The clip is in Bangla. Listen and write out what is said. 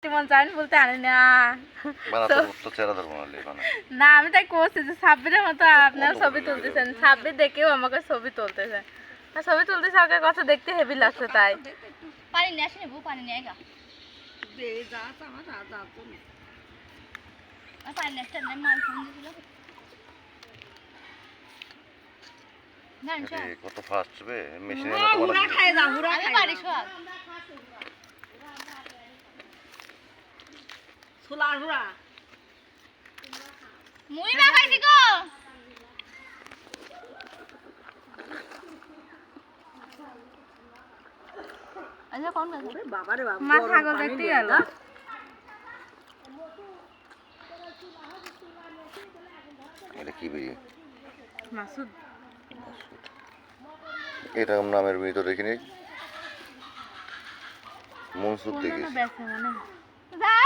মন চাইন বলতে আনি না না আমি তাই করছি যে সাব্বিরের মতো আপনার ছবি তুলতেছেন সাব্বির দেখেও আমাকে ছবি তুলতেছে ছবি তুলতেছে আমাকে কথা দেখতে হেভি লাগছে তাই পানি নিয়ে আসেনি বউ পানি নিয়ে গা পানি নিয়ে আসতে মাল ফোন দিয়েছিল কত ফাস্ট বে মেশিনের মতো হুড়া খায় যা হুড়া আমি পারি সব সোলার হুড়া মুই বাবাইছি গো আচ্ছা কোন বাবা রে বাবা মা ছাগল দেখতে গেল এটা কি বেরিয়ে মাসুদ এরকম নামের মেয়ে তো দেখিনি মনসুর থেকে বেছে মানে যা